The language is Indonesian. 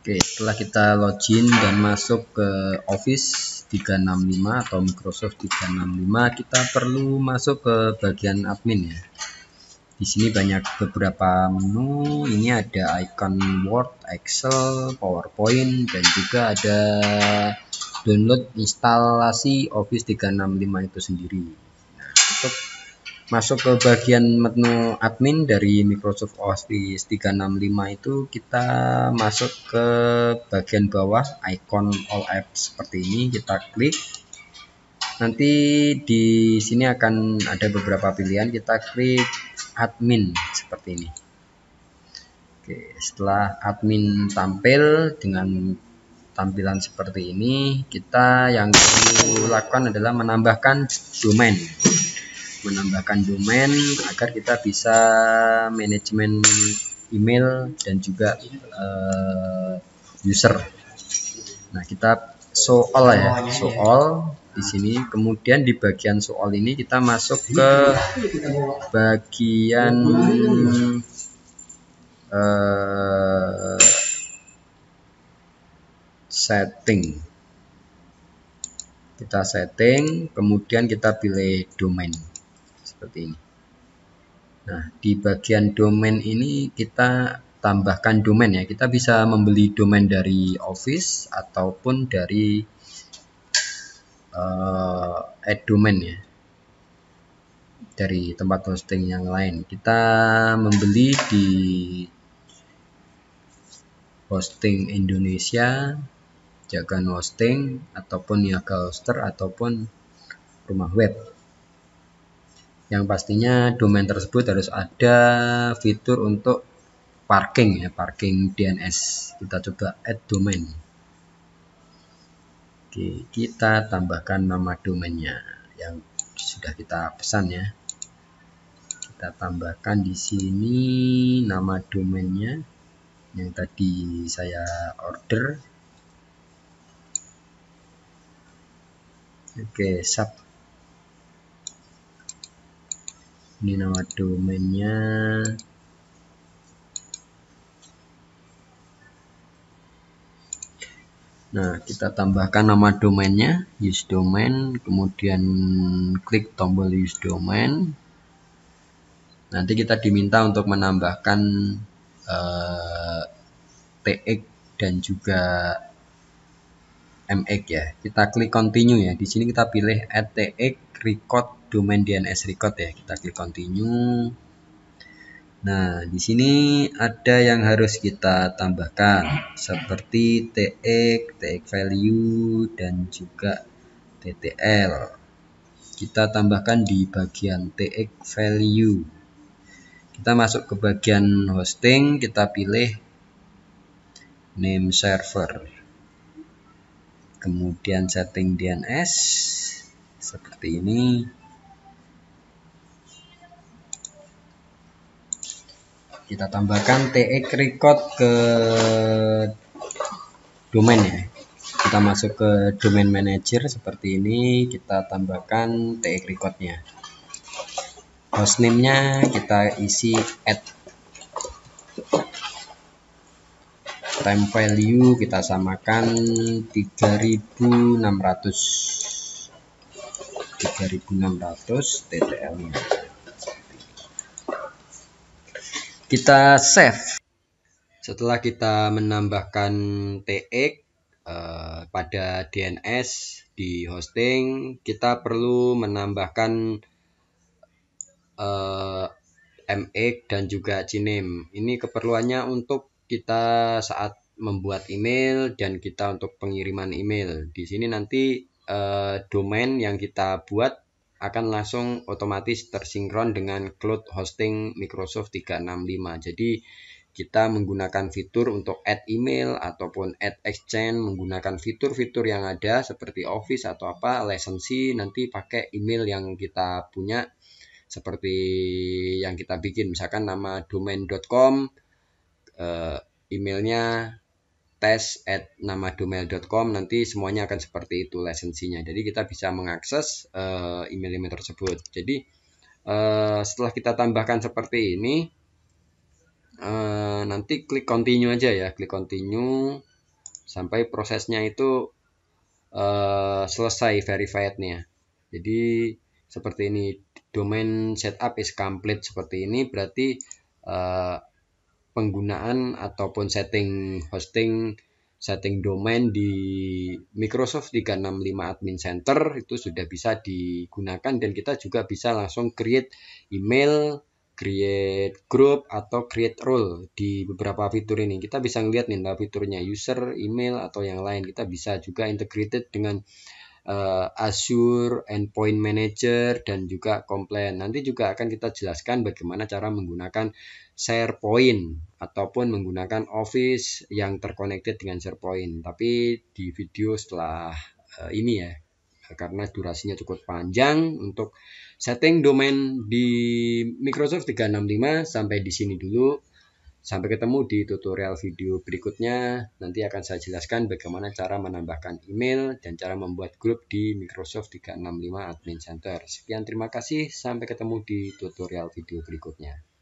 Oke, setelah kita login dan masuk ke Office 365 atau Microsoft 365, kita perlu masuk ke bagian admin ya. Di sini banyak beberapa menu. Ini ada icon Word, Excel, PowerPoint, dan juga ada download instalasi Office 365 itu sendiri. Nah, untuk masuk ke bagian menu admin dari Microsoft Office 365 itu kita masuk ke bagian bawah icon all apps seperti ini, kita klik. Nanti di sini akan ada beberapa pilihan, kita klik admin seperti ini. Oke, setelah admin tampil dengan tampilan seperti ini, kita yang perlu lakukan adalah menambahkan domain agar kita bisa manajemen email dan juga user. Nah, kita show all ya, show all di sini. Kemudian di bagian show all ini kita masuk ke bagian setting. Kita setting, kemudian kita pilih domain seperti ini. Nah, di bagian domain ini kita tambahkan domain ya. Kita bisa membeli domain dari Office ataupun dari add domain ya, dari tempat hosting yang lain. Kita membeli di Hosting Indonesia, Jagan Hosting, ataupun Niaga Hoster, ataupun Rumah Web. Yang pastinya domain tersebut harus ada fitur untuk parking ya, parking DNS. Kita coba add domain. Oke, kita tambahkan nama domainnya yang sudah kita pesan ya. Kita tambahkan di sini nama domainnya yang tadi saya order. Oke, sub. Ini nama domainnya. Nah, kita tambahkan nama domainnya, use domain, kemudian klik tombol use domain. Nanti kita diminta untuk menambahkan TX dan juga MX ya. Kita klik continue ya. Di sini kita pilih add TX record domain DNS record ya. Kita klik continue. Nah, di sini ada yang harus kita tambahkan seperti TX value dan juga TTL. Kita tambahkan di bagian TX value. Kita masuk ke bagian hosting, kita pilih name server. Kemudian setting DNS seperti ini. Kita tambahkan TX record ke domain ya. Kita masuk ke domain manager seperti ini, kita tambahkan TX recordnya. Hostname-nya kita isi add. Time value kita samakan 3600 TTL-nya. Kita save. Setelah kita menambahkan TX pada DNS di hosting, kita perlu menambahkan MX dan juga CNAME. Ini keperluannya untuk kita saat membuat email dan kita untuk pengiriman email. Di sini nanti domain yang kita buat akan langsung otomatis tersinkron dengan cloud hosting Microsoft 365. Jadi kita menggunakan fitur untuk add email ataupun add exchange, menggunakan fitur-fitur yang ada seperti Office atau apa, lisensi, nanti pakai email yang kita punya seperti yang kita bikin, misalkan nama domain.com, emailnya test@namadomain.com, nanti semuanya akan seperti itu lisensinya. Jadi kita bisa mengakses email-email tersebut. Jadi setelah kita tambahkan seperti ini, nanti klik continue aja ya, klik continue. sampai prosesnya itu selesai verified-nya. Jadi seperti ini, domain setup is complete, seperti ini berarti penggunaan ataupun setting hosting, setting domain di Microsoft 365 Admin Center itu sudah bisa digunakan, dan kita juga bisa langsung create email, create group, atau create role di beberapa fitur ini. Kita bisa ngeliat nih fiturnya, user, email, atau yang lain. Kita bisa juga integrated dengan Azure Endpoint Manager dan juga Complaint. Nanti juga akan kita jelaskan bagaimana cara menggunakan SharePoint ataupun menggunakan Office yang terconnected dengan SharePoint. Tapi di video setelah ini ya, karena durasinya cukup panjang untuk setting domain di Microsoft 365 sampai di sini dulu. Sampai ketemu di tutorial video berikutnya. Nanti akan saya jelaskan bagaimana cara menambahkan email dan cara membuat grup di Microsoft 365 Admin Center. Sekian, terima kasih. Sampai ketemu di tutorial video berikutnya.